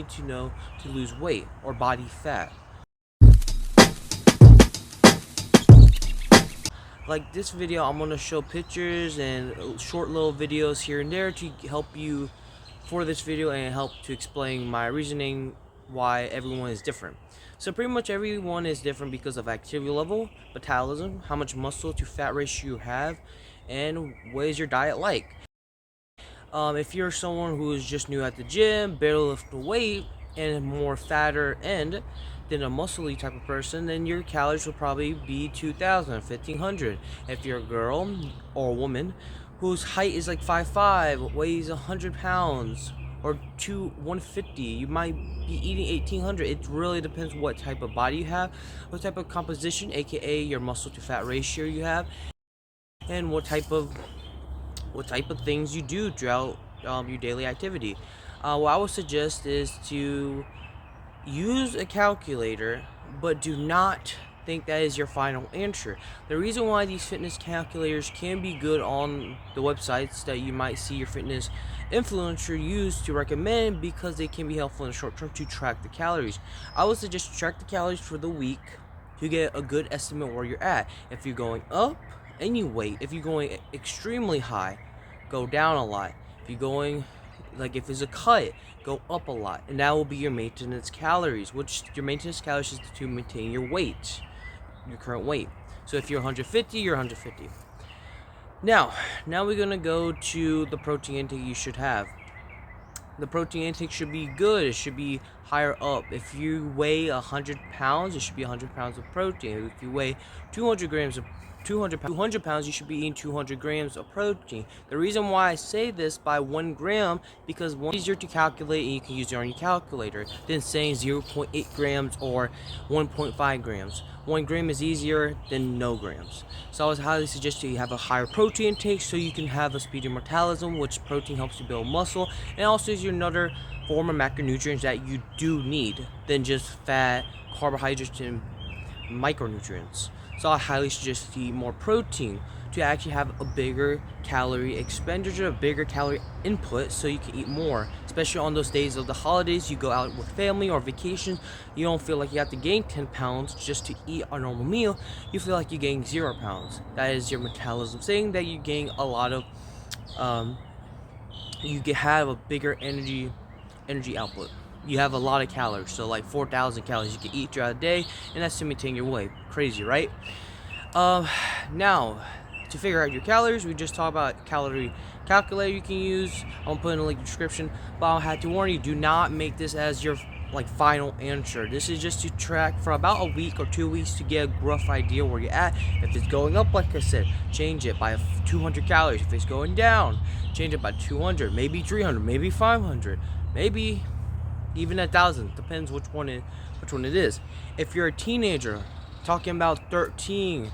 need to know to lose weight or body fat. Like this video, I'm going to show pictures and short little videos here and there to help you for this video and help to explain my reasoning why everyone is different. So pretty much everyone is different because of activity level, metabolism, how much muscle to fat ratio you have, and what is your diet like. If you're someone who is just new at the gym, barely lift the weight, and more fatter end than a muscly type of person, then your calories will probably be 2,000, 1,500. If you're a girl or a woman whose height is like 5'5", weighs 100 pounds, or 150, you might be eating 1,800. It really depends what type of body you have, what type of composition, aka your muscle to fat ratio you have, and what type of things you do throughout your daily activity. What I would suggest is to use a calculator, but do not think that is your final answer. The reason why these fitness calculators can be good on the websites that you might see your fitness influencer use to recommend, because they can be helpful in the short term to track the calories. I would suggest to track the calories for the week to get a good estimate where you're at. If you're going up, any weight. If you're going extremely high, go down a lot. If you're going, like if it's a cut, go up a lot. And that will be your maintenance calories, which your maintenance calories is to maintain your weight, your current weight. So if you're 150, you're 150. Now we're going to go to the protein intake you should have. The protein intake should be good. It should be higher up. If you weigh 100 pounds, it should be 100 pounds of protein. If you weigh 200 pounds, you should be eating 200 grams of protein. The reason why I say this by 1 gram, because one is easier to calculate and you can use it on your calculator than saying 0.8 grams or 1.5 grams. 1 gram is easier than no grams. So I would highly suggest you have a higher protein intake so you can have a speedier metabolism, which protein helps you build muscle, and also is another form of macronutrients that you do need than just fat, carbohydrates, and micronutrients. So I highly suggest to eat more protein to actually have a bigger calorie expenditure, a bigger calorie input, so you can eat more. Especially on those days of the holidays, you go out with family or vacation, you don't feel like you have to gain 10 pounds just to eat a normal meal. You feel like you gain 0 pounds. That is your metabolism saying that you gain a lot of, you can have a bigger energy output. You have a lot of calories, so like 4,000 calories you can eat throughout the day, and that's to maintain your weight. Crazy, right? Now, to figure out your calories, we just talked about calorie calculator you can use. I'm putting a link in the description, but I have to warn you, do not make this as your final answer. This is just to track for about a week or 2 weeks to get a rough idea where you're at. If it's going up, like I said, change it by 200 calories. If it's going down, change it by 200, maybe 300, maybe 500, maybe even 1,000. Depends which one it is. If you're a teenager, talking about 13,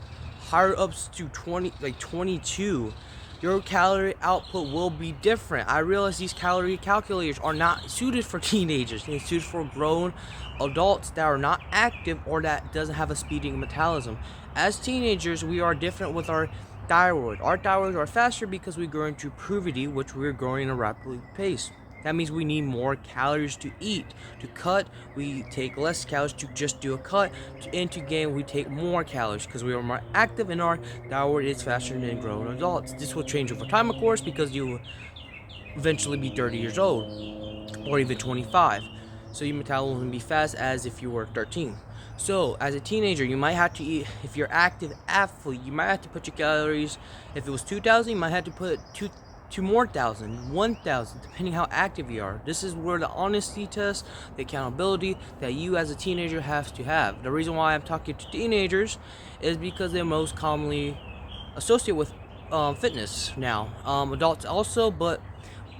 higher ups to 20, like 22, your calorie output will be different. I realize these calorie calculators are not suited for teenagers. They're suited for grown adults that are not active or that doesn't have a speeding metabolism. As teenagers, we are different with our thyroid. Our thyroids are faster because we grow into puberty, which we're growing at a rapid pace. That means we need more calories to eat. To cut, we take less calories to just do a cut. And to gain, we take more calories because we are more active and our thyroid is faster than grown adults. This will change over time, of course, because you will eventually be 30 years old or even 25. So your metabolism will be fast as if you were 13. So as a teenager, you might have to eat. If you're active athlete, you might have to put your calories. If it was 2,000, you might have to put 2 more thousand, 1,000, depending how active you are. This is where the honesty test, the accountability that you as a teenager have to have. The reason why I'm talking to teenagers is because they're most commonly associated with fitness now. Adults also, but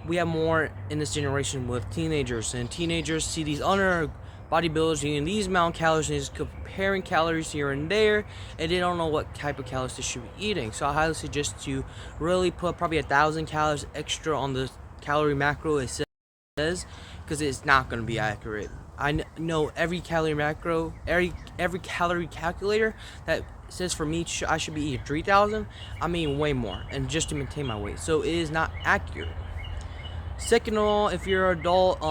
we have more in this generation with teenagers, and teenagers see these other bodybuilders eating these amount of calories and just comparing calories here and there, and they don't know what type of calories they should be eating. So I highly suggest to really put probably 1,000 calories extra on the calorie macro it says, because it's not going to be accurate. I know every calorie macro, every calorie calculator that says for me I should be eating 3,000, I mean way more, and just to maintain my weight. So it is not accurate. Second of all, if you're an adult,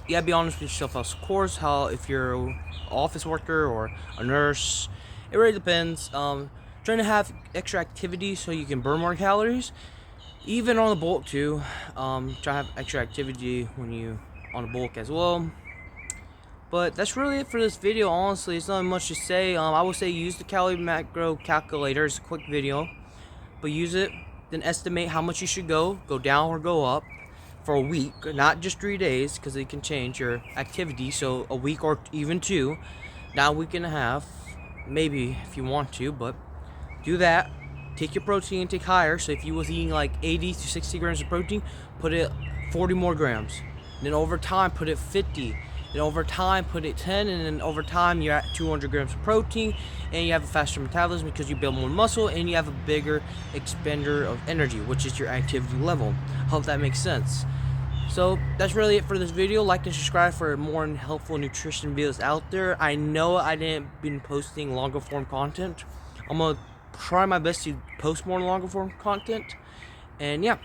you gotta be honest with yourself, of course. How if you're an office worker or a nurse, it really depends. Trying to have extra activity so you can burn more calories, even on the bulk too. Try to have extra activity when you on the bulk as well. But that's really it for this video. Honestly, it's not much to say. I would say use the calorie macro calculator. It's a quick video, but use it. Then estimate how much you should go down or go up for a week, not just 3 days, because it can change your activity. So a week or even 2, now a week and a half, maybe if you want to, but do that. Take your protein intake higher. So if you was eating like 80 to 60 grams of protein, put it 40 more grams. Then over time, put it 50. Then over time, put it 10, and then over time, you're at 200 grams of protein, and you have a faster metabolism because you build more muscle, and you have a bigger expender of energy, which is your activity level. Hope that makes sense. So that's really it for this video. Like and subscribe for more helpful nutrition videos out there. I know I didn't been posting longer form content. I'm gonna try my best to post more longer form content, and yeah.